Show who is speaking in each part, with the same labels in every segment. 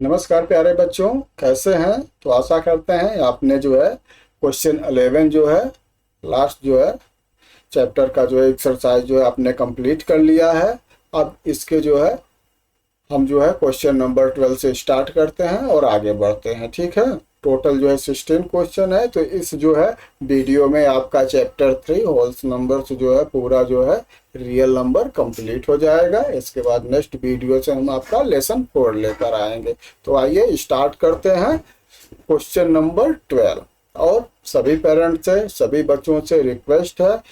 Speaker 1: नमस्कार प्यारे बच्चों, कैसे हैं? तो आशा करते हैं आपने जो है क्वेश्चन 11 जो है लास्ट जो है चैप्टर का जो है एक्सरसाइज जो है आपने कंप्लीट कर लिया है। अब इसके जो है हम जो है क्वेश्चन नंबर 12 से स्टार्ट करते हैं और आगे बढ़ते हैं। ठीक है, टोटल जो है 16 क्वेश्चन है। तो इस जो है वीडियो में आपका चैप्टर 3 होल्स नंबर से जो है पूरा जो है रियल नंबर कंप्लीट हो जाएगा। इसके बाद नेक्स्ट वीडियो से हम आपका लेसन 4 लेकर आएंगे। तो आइए स्टार्ट करते हैं क्वेश्चन नंबर 12। और सभी पेरेंट्स से, सभी बच्चों से रिक्वेस्ट है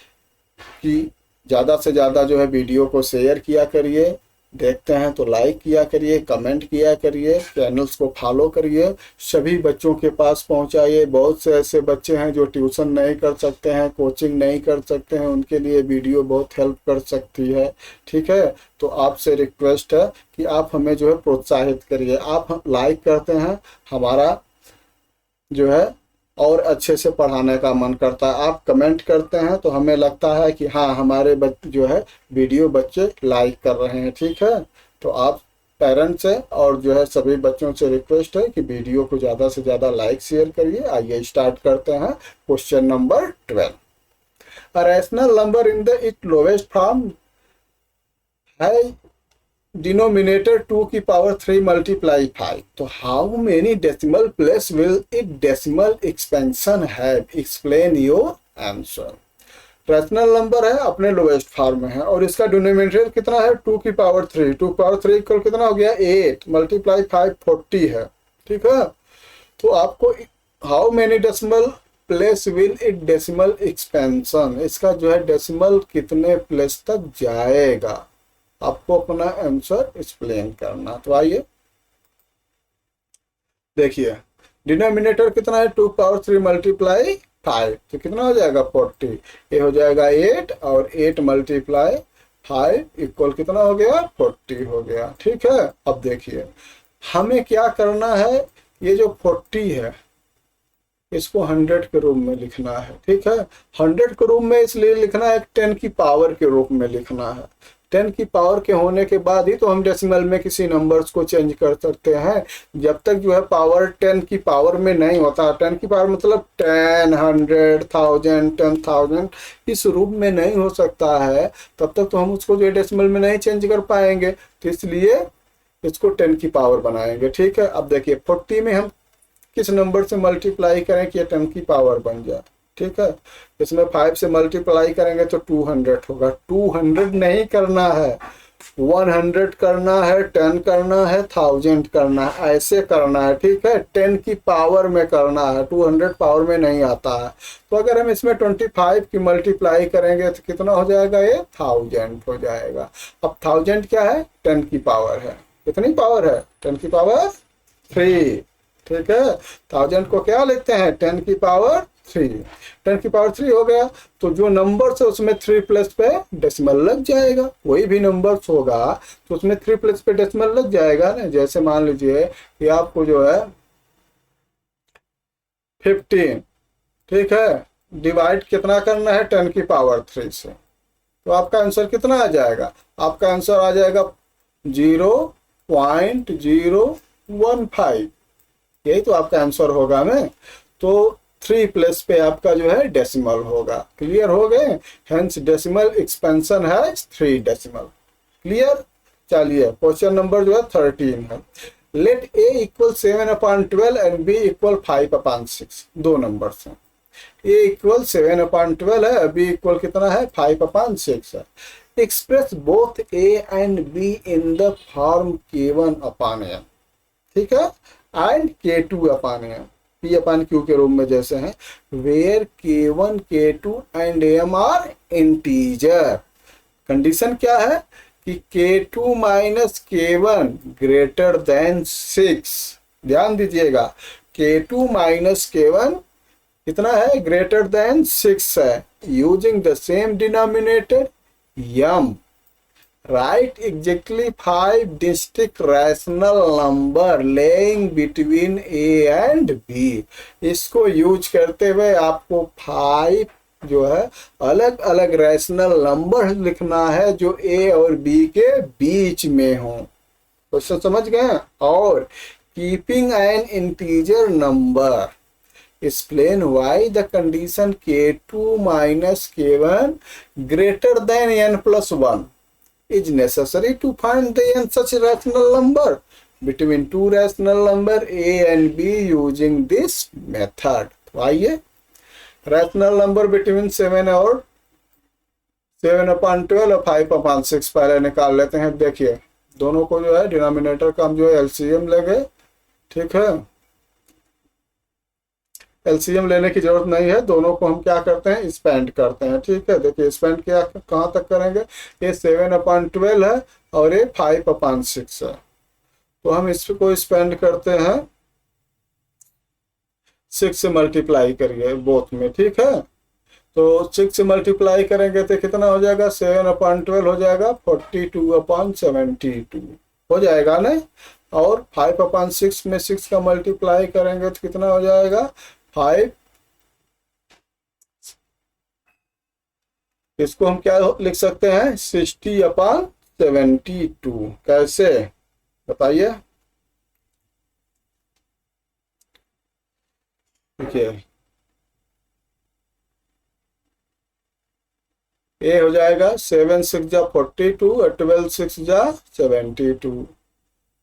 Speaker 1: कि ज़्यादा से ज़्यादा जो है वीडियो को शेयर किया करिए, देखते हैं तो लाइक किया करिए, कमेंट किया करिए, चैनल्स को फॉलो करिए, सभी बच्चों के पास पहुंचाइए। बहुत से ऐसे बच्चे हैं जो ट्यूशन नहीं कर सकते हैं, कोचिंग नहीं कर सकते हैं, उनके लिए वीडियो बहुत हेल्प कर सकती है। ठीक है, तो आपसे रिक्वेस्ट है कि आप हमें जो है प्रोत्साहित करिए। आप लाइक करते हैं, हमारा जो है और अच्छे से पढ़ाने का मन करता है। आप कमेंट करते हैं तो हमें लगता है कि हाँ, हमारे जो है वीडियो बच्चे लाइक कर रहे हैं। ठीक है, तो आप पेरेंट्स से और जो है सभी बच्चों से रिक्वेस्ट है कि वीडियो को ज़्यादा से ज़्यादा लाइक शेयर करिए। आइए स्टार्ट करते हैं question number 12। A rational number in the it lowest form है डिनोमिनेटर 2 की पावर 3 मल्टीप्लाई 5। तो how many decimal place will it decimal expansion have? Explain your answer. Rational number है, अपने लोवेस्ट फॉर्म में है और इसका डिनोमिनेटर कितना है? 2 की पावर 3। 2 की पावर 3 इक्वल कितना हो गया? 8 मल्टीप्लाई 5 40 है। ठीक है, तो आपको how many decimal place will it decimal expansion, इसका जो है डेसिमल कितने प्लेस तक जाएगा, आपको अपना आंसर एक्सप्लेन करना। तो आइए देखिए, डिनोमिनेटर कितना है? 2 पावर 3 मल्टीप्लाई 5, तो कितना हो जाएगा? 40। ये हो जाएगा 8 और 8 मल्टीप्लाई 5 इक्वल कितना हो गया? 40 हो गया। ठीक है, अब देखिए हमें क्या करना है। ये जो 40 है इसको 100 के रूप में लिखना है। ठीक है, 100 के रूप में इसलिए लिखना है, 10 की पावर के रूप में लिखना है। 10 की पावर के होने के बाद ही तो हम डेसिमल में किसी नंबर्स को चेंज कर सकते हैं। जब तक जो है पावर 10 की पावर में नहीं होता, 10 की पावर मतलब 10, 100, 1000, 10,000 इस रूप में नहीं हो सकता है, तब तक तो हम उसको जो है डेसिमल में नहीं चेंज कर पाएंगे। तो इसलिए इसको 10 की पावर बनाएंगे। ठीक है, अब देखिए 40 में हम किस नंबर से मल्टीप्लाई करें कि 10 की पावर बन जाए? ठीक है, इसमें 5 से मल्टीप्लाई करेंगे तो 200 होगा। 200 नहीं करना है, 100 करना है, 10 करना है, 1000 करना है, ऐसे करना है। ठीक है, 10 की पावर में करना है, 200 पावर में नहीं आता है। तो अगर हम इसमें 25 की मल्टीप्लाई करेंगे तो कितना हो जाएगा? ये 1000 हो जाएगा। अब 1000 क्या है? 10 की पावर है। कितनी पावर है? 10 की पावर 3। ठीक है, 1000 को क्या लिखते हैं? 10 की पावर 3। 10 की पावर 3 हो गया, तो जो नंबर है उसमें 3 प्लस पे डेसिमल लग जाएगा। कोई भी नंबर होगा तो उसमें 3 प्लस पे डेसिमल लग जाएगा ना। जैसे मान लीजिए कि आपको जो है 15, ठीक है, डिवाइड कितना करना है? 10 की पावर 3 से, तो आपका आंसर कितना आ जाएगा? आपका आंसर आ जाएगा 0.015। यही तो आपका आंसर होगा ना। तो 3 प्लस पे आपका जो है डेसिमल होगा। क्लियर हो गए? हेंस डेसिमल एक्सपेंशन है 3 डेसिमल। क्लियर? चलिए क्वेश्चन नंबर जो है 13 है। Let a equal 7/12 and b equal 5/6। दो नंबर हैं, a इक्वल 7/12 है, b इक्वल कितना है? 5/6 है। Express both a and b in the form k1/m, ठीक है, एंड k2/m, p/q के रूप में जैसे हैं, where k1, k2 and m are integer. Condition क्या है कि k2 minus k1 greater then 6। ध्यान दीजिएगा, k2 माइनस k1 कितना है? ग्रेटर देन 6 है। Using the same denominator m, write exactly 5 distinct rational number laying between a and b। इसको use करते हुए आपको 5 जो है अलग अलग रैशनल नंबर लिखना है जो a और b के बीच में हो। क्वेश्चन समझ गए? और keeping an integer number, explain why the condition k2 minus k1 greater than n plus 1 is necessary to find the n such rational number between two rational number a and b using this method। तो आइए rational number between 7 और 7/12 और 5/6 पहले निकाल लेते हैं। देखिए दोनों को जो है डिनोमिनेटर का हम जो है एलसीएम लेंगे, ठीक है। एलसीएम लेने की जरूरत नहीं है, दोनों को हम क्या करते हैं स्पेंड करते हैं, ठीक है। देखिए स्पेंड क्या कहाँ तक करेंगे, ये 7/12 है और ये 5/6 है, तो हम इसको स्पेंड करते हैं 6 से मल्टीप्लाई करिए बोथ में, ठीक है। तो 6 से मल्टीप्लाई करेंगे तो कितना हो जाएगा, 7/12 हो जाएगा 42/72 हो जाएगा ना। और 5/6 में 6 का मल्टीप्लाई करेंगे तो कितना हो जाएगा 5। इसको हम क्या लिख सकते हैं 60/72। कैसे बताइए, देखिए ये हो जाएगा 7 6 जा 42 और 12 6 जा 72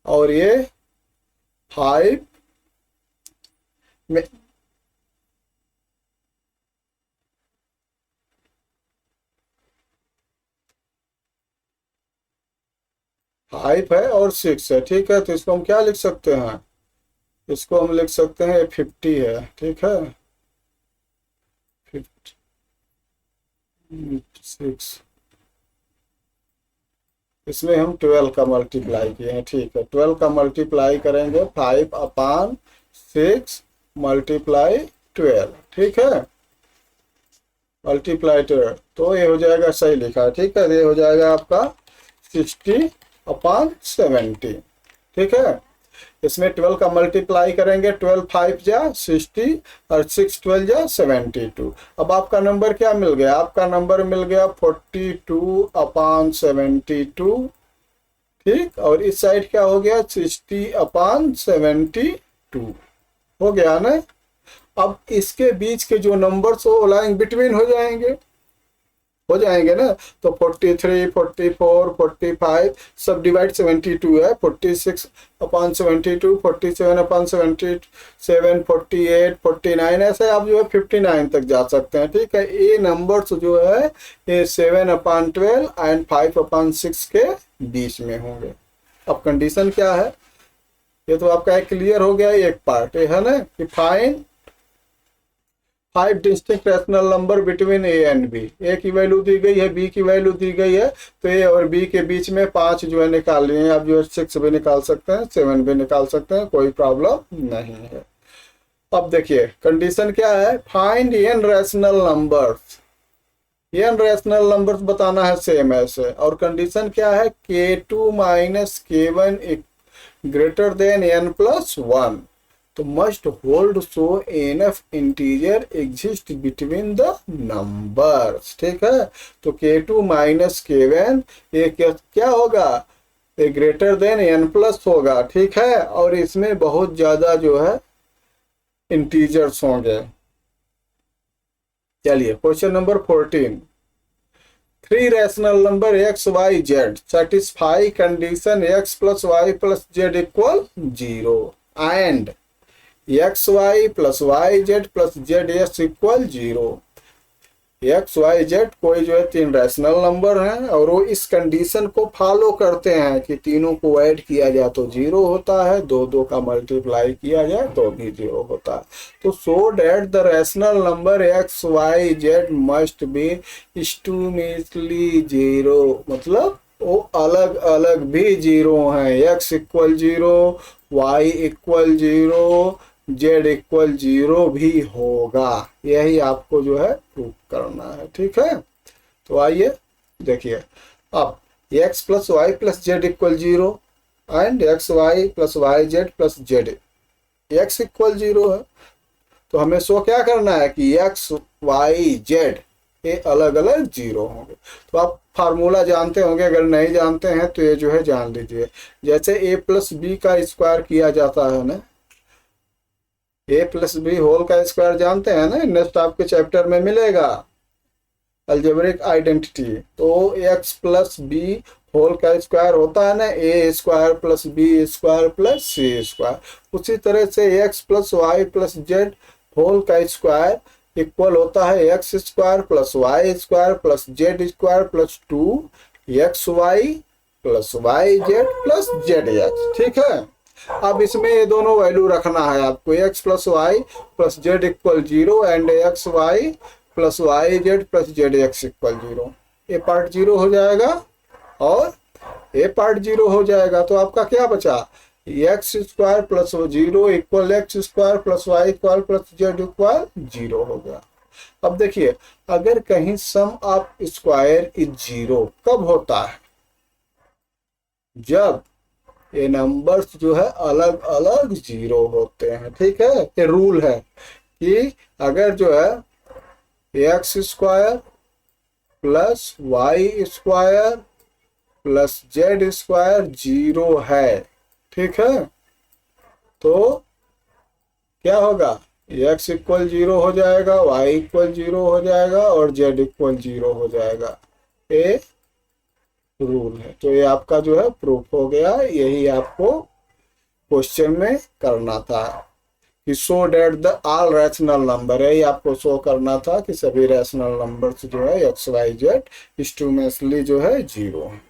Speaker 1: और ये 5 में 5 है और 6 है, ठीक है। तो इसको हम क्या लिख सकते हैं, इसको हम लिख सकते हैं 50 है, ठीक है। 56 इसमें हम 12 का मल्टीप्लाई किए हैं, ठीक है। 12 का मल्टीप्लाई करेंगे 5/6 मल्टीप्लाई 12, ठीक है, मल्टीप्लाई 12, तो ये हो जाएगा सही लिखा है, ठीक है। ये हो जाएगा आपका 60/70, ठीक है। इसमें 12 का मल्टीप्लाई करेंगे, 12 5 जा 60 और 6 12 जा 72। अब आपका नंबर क्या मिल गया, आपका नंबर मिल गया 42/72, ठीक। और इस साइड क्या हो गया 60/72 हो गया ना। अब इसके बीच के जो नंबर्स हो लाइन बिटवीन हो जाएंगे ना। तो 43 44 45 सब डिवाइड 72 है, 46/72 47/77 48 49 ऐसे आप जो है 59 तक जा सकते हैं, ठीक है। ये नंबर्स जो है ये 7/12 एंड 5/6 के बीच में होंगे। अब कंडीशन क्या है, ये तो आपका क्लियर हो गया एक पार्ट, ये है ना कि find 5 distinct rational number between a and b. A की वैल्यू दी गई है, बी की वैल्यू दी गई है, तो ए और बी के बीच में 5 जो है निकाल लिए हैं। आप जो है 6 भी निकाल सकते हैं, 7 भी निकाल सकते हैं, कोई प्रॉब्लम नहीं है। अब देखिए कंडीशन क्या है, find an rational numbers. An rational numbers बताना है सेम ऐसे, और कंडीशन क्या है k2 minus k1 greater than n plus 1। तो must hold so enough integer exist between the numbers, ठीक है। तो k2 माइनस k1 ये क्या होगा, ये ग्रेटर देन n प्लस होगा, ठीक है। और इसमें बहुत ज्यादा जो है इंटीजर्स होंगे। चलिए question number 14, 3 rational number x y z satisfy condition x plus y plus z equal 0 and x y plus y z plus z x equal 0। X y z कोई जो है 3 रैशनल नंबर हैं और वो इस condition को follow करते हैं कि तीनों को ऐड किया जाए तो 0 होता है, 2 का मल्टीप्लाई किया जाए तो भी 0 होता है। तो so that the rational number x y z must be instrumentally 0, मतलब वो अलग अलग भी 0 हैं। X equal 0, y equal 0, z equal 0 भी होगा, यही आपको जो है प्रूव करना है, ठीक है। तो आइए देखिए, अब x plus y plus z equal 0 and x y plus y z plus z x equal 0 है। तो हमें शो क्या करना है कि एक्स वाई जेड ये अलग अलग जीरो होंगे। तो आप फार्मूला जानते होंगे, अगर नहीं जानते हैं तो ये जो है जान लीजिए। जैसे a प्लस बी का स्क्वायर किया जाता है ना, a प्लस बी होल का स्क्वायर जानते हैं ना, नेक्स्ट आपके चैप्टर में मिलेगा अलजेब्रिक आइडेंटिटी। तो x प्लस बी होल का स्क्वायर होता है ना a square plus b square plus c square. उसी तरह से x plus y plus z whole का स्क्वायर इक्वल होता है x square plus y square plus z square plus 2xy plus y z plus z x. ठीक है, अब इसमें ये दोनों वैल्यू रखना है आपको, x plus y plus z equal 0 and x y plus y z plus z x equal 0। ये पार्ट 0 हो जाएगा और ये पार्ट 0 हो जाएगा। तो आपका क्या बचा, x square plus 0 equal x square plus y equal plus z equal 0 हो गया। अब देखिए, अगर कहीं सम ऑफ स्क्वायर इज 0 कब होता है, जब ये नंबर्स जो है अलग अलग 0 होते हैं। ठीक है, ये रूल है कि अगर जो है x square plus y square plus z square 0 है, ठीक है, तो क्या होगा, x इक्वल 0 हो जाएगा, y इक्वल 0 हो जाएगा और z इक्वल 0 हो जाएगा। ये रूल है। तो ये आपका जो है प्रूफ हो गया। यही आपको क्वेश्चन में करना था कि show that the all rational number, यही आपको शो करना था कि सभी रैशनल नंबर्स जो है एक्स वाई जेड इंस्ट्रूमेंटली जो है 0 है।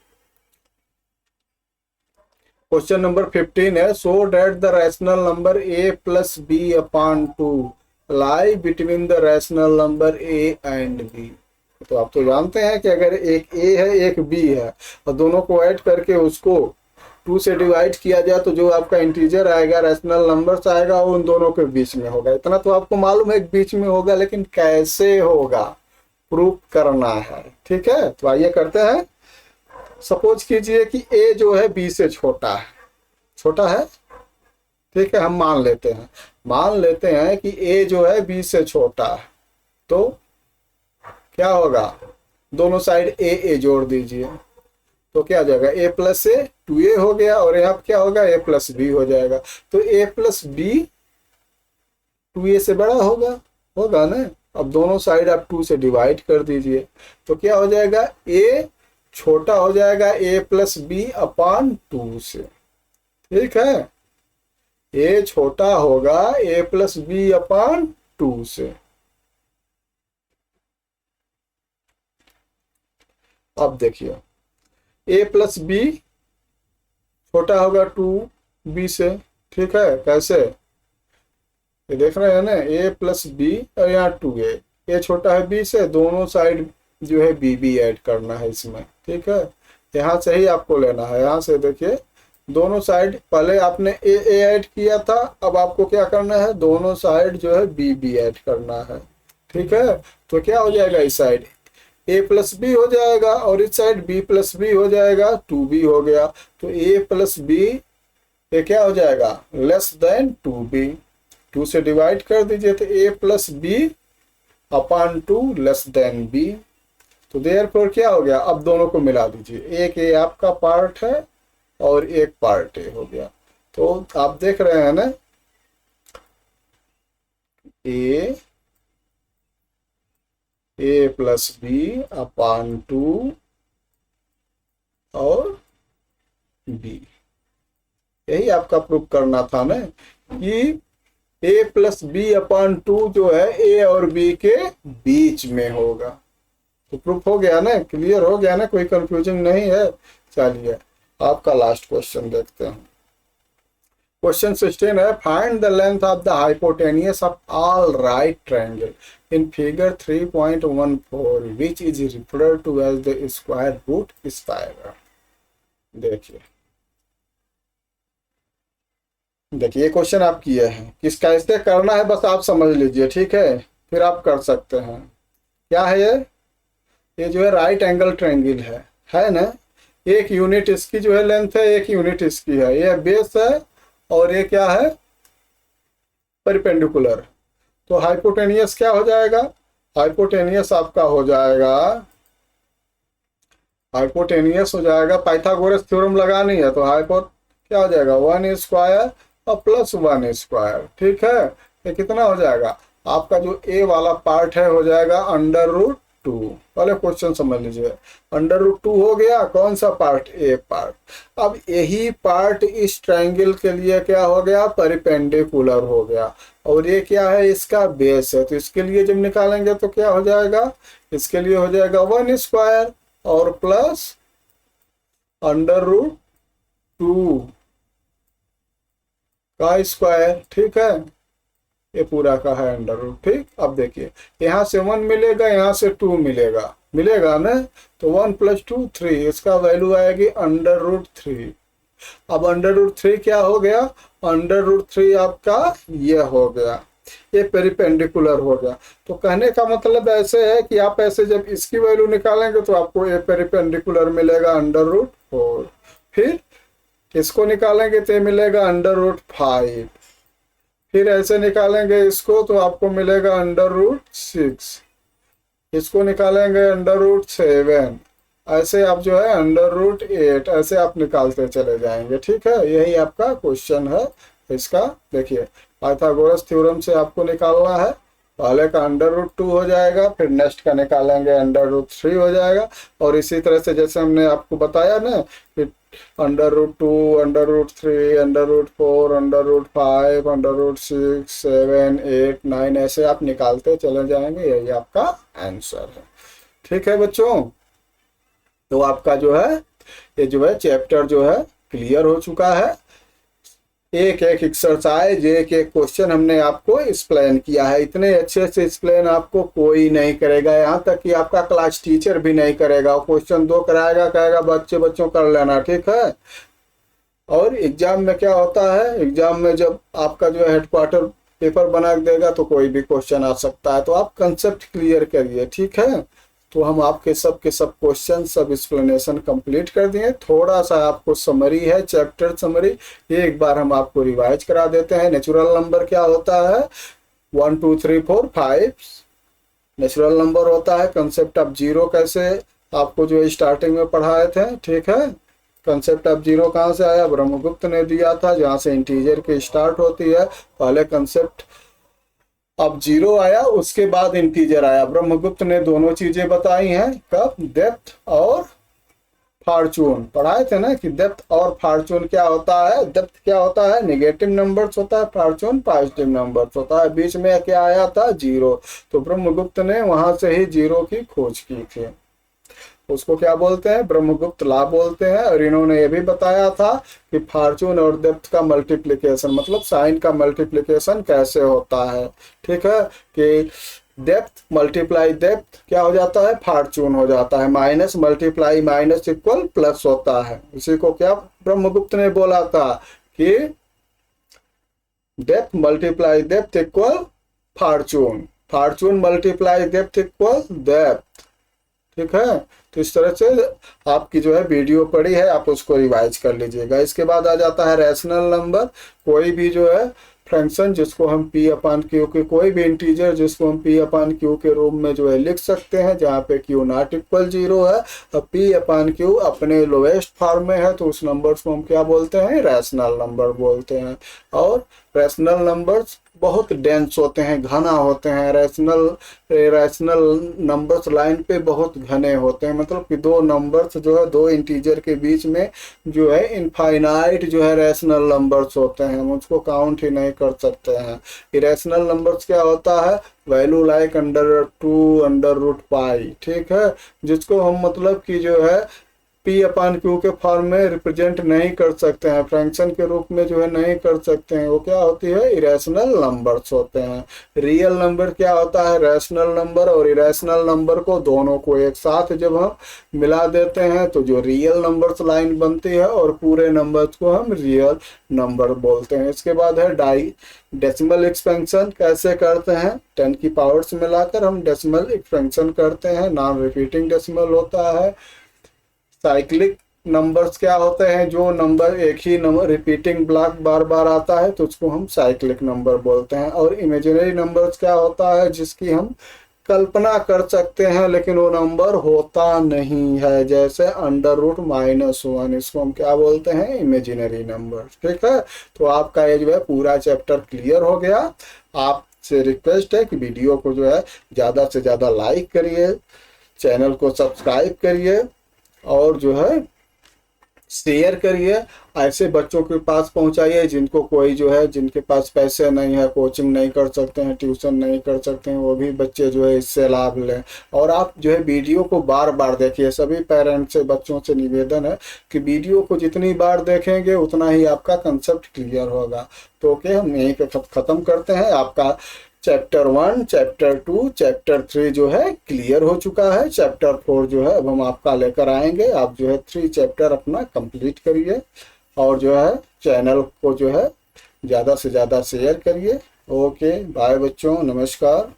Speaker 1: क्वेश्चन नंबर 15 है, so that the rational number a plus b upon 2 lie between the rational number a and b। तो आप तो जानते हैं कि अगर एक a है एक b है और दोनों को ऐड करके उसको 2 से डिवाइड किया जाए तो जो आपका इंटीजर आएगा, रैशनल नंबर्स आएगा, वो उन दोनों के बीच में होगा। इतना तो आपको मालूम है बीच में होगा, लेकिन कैसे होगा प्रूफ करना है। ठीक है, तो आइए करते हैं। सपोज कीजिए कि a जो है b से छोटा है, छोटा है, ठीक है, हम मान लेते हैं कि a जो है b से छोटा है। तो क्या होगा, दोनों साइड a जोड़ दीजिए तो क्या हो जाएगा, a प्लस a 2a हो गया और यहाँ क्या होगा, a प्लस b हो जाएगा। तो a प्लस b 2a से बड़ा होगा ना। अब दोनों साइड आप 2 से डिवाइड कर दीजिए तो क्या हो जाएगा, a छोटा हो जाएगा a प्लस बी अपॉन 2 से। ठीक है, a छोटा होगा a प्लस बी अपॉन 2 से। अब देखिए, a प्लस बी छोटा होगा 2b से। ठीक है, कैसे, ये देख रहे हैं ना, a प्लस बी और यहाँ 2a, a छोटा है b से, दोनों साइड जो है b ऐड करना है इसमें। ठीक है, यहाँ से ही आपको लेना है। यहाँ से देखिए, दोनों साइड पहले आपने a ऐड किया था, अब आपको क्या करना है, दोनों साइड जो है b ऐड करना है। ठीक है, तो क्या हो जाएगा, इस साइड a प्लस बी हो जाएगा और इस साइड b प्लस बी हो जाएगा, 2b हो गया। तो a प्लस बी ये क्या हो जाएगा, लेस देन 2b। 2 से डिवाइड कर दीजिए तो a plus b upon 2 less than b। तो देयरफॉर क्या हो गया, अब दोनों को मिला दीजिए, एक ये आपका पार्ट है और एक पार्ट ए हो गया। तो आप देख रहे हैं ना, ए प्लस बी अपॉन 2 और बी, यही आपका प्रूफ करना था ना कि a प्लस बी अपॉन 2 जो है a और b के बीच में होगा। तो प्रूफ हो गया ना, क्लियर हो गया ना, कोई कंफ्यूजन नहीं है। चलिए आपका लास्ट क्वेश्चन देखते हैं। क्वेश्चन 16 है, find the length of the hypotenuse of all right triangle in figure 3.14 which is referred to as the square root square. देखिए ये क्वेश्चन आप किए हैं, किस कैसे करना है बस आप समझ लीजिए। ठीक है, फिर आप कर सकते हैं। क्या है ये जो है राइट एंगल ट्रायंगल है ना, एक यूनिट इसकी जो है लेंथ है, एक यूनिट इसकी है, ये बेस है और ये क्या है, परपेंडिकुलर। तो हाइपोटेनियस क्या हो जाएगा, हाइपोटेनियस आपका हो जाएगा, हाइपोटेनियस हो जाएगा, पाइथागोरस थ्योरम लगानी है तो हाइपो क्या हो जाएगा 1 स्क्वायर और प्लस 1 स्क्वायर। ठीक है, ये कितना हो जाएगा आपका जो ए वाला पार्ट है हो जाएगा √2। पहले क्वेश्चन समझ लीजिए, √2 हो गया कौन सा पार्ट, ए पार्ट। अब यही पार्ट इस ट्रायंगल के लिए क्या हो गया, परिपेंडिकुलर हो गया, और ये क्या है इसका बेस है, तो इसके लिए जब निकालेंगे तो क्या हो जाएगा, इसके लिए हो जाएगा 1 स्क्वायर और प्लस √2 का स्क्वायर। ठीक है, ये पूरा का है √। ठीक, अब देखिए यहाँ से 1 मिलेगा, यहाँ से 2 मिलेगा, मिलेगा ना, तो 1 + 2 3, इसका वैल्यू आएगी √3। अब √3 क्या हो गया, √3 आपका ये हो गया, ये पेरिपेंडिकुलर हो गया। तो कहने का मतलब ऐसे है कि आप ऐसे जब इसकी वैल्यू निकालेंगे तो आपको ये पेरिपेंडिकुलर मिलेगा √4, फिर इसको निकालेंगे तो ये मिलेगा √5, फिर ऐसे निकालेंगे इसको तो आपको मिलेगा √6, इसको निकालेंगे √7, ऐसे आप जो है √8, ऐसे आप निकालते चले जाएंगे। ठीक है, यही आपका क्वेश्चन है इसका। देखिए पाइथागोरस थ्योरम से आपको निकालना है, पहले का √2 हो जाएगा, फिर नेक्स्ट का निकालेंगे √3 हो जाएगा, और इसी तरह से जैसे हमने आपको बताया ना कि √2, √3, √4, √5, √6, 7, 8, 9 ऐसे आप निकालते चले जाएंगे, यही आपका आंसर है। ठीक है बच्चों, तो आपका जो है ये जो है चैप्टर जो है क्लियर हो चुका है। एक एक एक्सरसाइज, एक एक क्वेश्चन हमने आपको एक्सप्लेन किया है, इतने अच्छे से एक्सप्लेन आपको कोई नहीं करेगा, यहाँ तक कि आपका क्लास टीचर भी नहीं करेगा। क्वेश्चन 2 कराएगा, कहेगा बच्चों कर लेना। ठीक है, और एग्जाम में क्या होता है, एग्जाम में जब आपका जो है हेडक्वार्टर पेपर बना देगा तो कोई भी क्वेश्चन आ सकता है, तो आप कंसेप्ट क्लियर करिए। ठीक है, तो हम आपके सब के सब क्वेश्चन, सब एक्सप्लेनेशन कंप्लीट कर दिए। थोड़ा सा आपको समरी है, चैप्टर समरी, एक बार हम आपको रिवाइज करा देते हैं। नेचुरल नंबर क्या होता है, 1 2 3 4 5 नेचुरल नंबर होता है। कंसेप्ट ऑफ जीरो कैसे आपको जो स्टार्टिंग में पढ़ाए थे। ठीक है, कंसेप्ट ऑफ जीरो कहाँ से आया, ब्रह्मगुप्त ने दिया था, जहाँ से इंटीजर की स्टार्ट होती है। पहले कंसेप्ट अब जीरो आया, उसके बाद इंटीजर आया। ब्रह्मगुप्त ने दोनों चीजें बताई हैं, कब, डेप्थ और फॉर्चून पढ़ाए थे ना, कि डेप्थ और फॉर्चून क्या होता है। डेप्थ क्या होता है, नेगेटिव नंबर्स होता है, फॉर्चून पॉजिटिव नंबर्स होता है। बीच में क्या आया था, जीरो, तो ब्रह्मगुप्त ने वहां से ही जीरो की खोज की थी, उसको क्या बोलते हैं, ब्रह्मगुप्त लॉ बोलते हैं। और इन्होंने ये भी बताया था कि फॉर्चून और डेप्थ का मल्टीप्लिकेशन, मतलब साइन का मल्टीप्लिकेशन कैसे होता है। ठीक है, कि डेप्थ मल्टीप्लाई डेप्थ क्या हो जाता है, फॉर्चून हो जाता है। Minus multiply minus equal plus होता है। इसी को क्या ब्रह्मगुप्त ने बोला था कि depth multiply depth equal Fortune, Fortune multiply depth equal depth. ठीक है, तो इस तरह से आपकी जो है वीडियो पड़ी है, आप उसको रिवाइज कर लीजिएगा। इसके बाद आ जाता है रैशनल नंबर। कोई भी जो है फ्रैक्शन जिसको हम P/Q के, कोई भी इंटीजर जिसको हम P/Q के रूप में जो है लिख सकते हैं, जहाँ पे Q नॉट इक्वल 0 है और P/Q अपने लोएस्ट फॉर्म में है, तो उस नंबर्स को हम क्या बोलते हैं, रैशनल नंबर बोलते हैं। और रैशनल नंबर्स बहुत डेंस होते हैं, घना होते हैं। रैशनल नंबर्स लाइन पे बहुत घने होते हैं, मतलब कि दो नंबर्स जो है, दो इंटीजर के बीच में जो है इनफाइनाइट जो है रैशनल नंबर्स होते हैं, हम उसको काउंट ही नहीं कर सकते हैं। इरेशनल नंबर्स क्या होता है, वैल्यू लाइक √2 √π। ठीक है, जिसको हम मतलब कि जो है P/Q के फॉर्म में रिप्रेजेंट नहीं कर सकते हैं, फ्रैक्शन के रूप में जो है नहीं कर सकते हैं, वो क्या होती है, इरेशनल नंबर्स होते हैं। रियल नंबर क्या होता है, रैशनल नंबर और इरेशनल नंबर को दोनों को एक साथ जब हम मिला देते हैं तो जो रियल नंबर्स लाइन बनती है, और पूरे नंबर्स को हम रियल नंबर बोलते हैं। इसके बाद है डेसिमल एक्सपेंशन कैसे करते हैं, 10 की पावर्स मिलाकर हम डेसिमल एक्सपेंशन करते हैं। नॉन रिपीटिंग डेसिमल होता है। साइक्लिक नंबर्स क्या होते हैं, जो नंबर एक ही नंबर रिपीटिंग ब्लॉक बार बार आता है तो उसको हम साइक्लिक नंबर बोलते हैं। और इमेजिनरी नंबर्स क्या होता है, जिसकी हम कल्पना कर सकते हैं, लेकिन वो नंबर होता नहीं है। जैसे √-1, इसको हम क्या बोलते हैं, इमेजिनरी नंबर। ठीक है, तो आपका ये जो है पूरा चैप्टर क्लियर हो गया। आपसे रिक्वेस्ट है कि वीडियो को जो है ज़्यादा से ज़्यादा लाइक करिए, चैनल को सब्सक्राइब करिए और जो है शेयर करिए। ऐसे बच्चों के पास पहुंचाइए जिनको कोई जो है, जिनके पास पैसे नहीं है, कोचिंग नहीं कर सकते हैं, ट्यूशन नहीं कर सकते हैं, वो भी बच्चे जो है इससे लाभ लें। और आप जो है वीडियो को बार बार देखिए। सभी पेरेंट्स से, बच्चों से निवेदन है कि वीडियो को जितनी बार देखेंगे उतना ही आपका कंसेप्ट क्लियर होगा। तो ओके, हम यहीं पे ख़त्म करते हैं। आपका चैप्टर 1, चैप्टर 2, चैप्टर 3 जो है क्लियर हो चुका है। चैप्टर 4 जो है अब हम आपका लेकर आएंगे। आप जो है 3 चैप्टर अपना कंप्लीट करिए और जो है चैनल को जो है ज़्यादा से ज़्यादा शेयर करिए। ओके, बाय बच्चों, नमस्कार।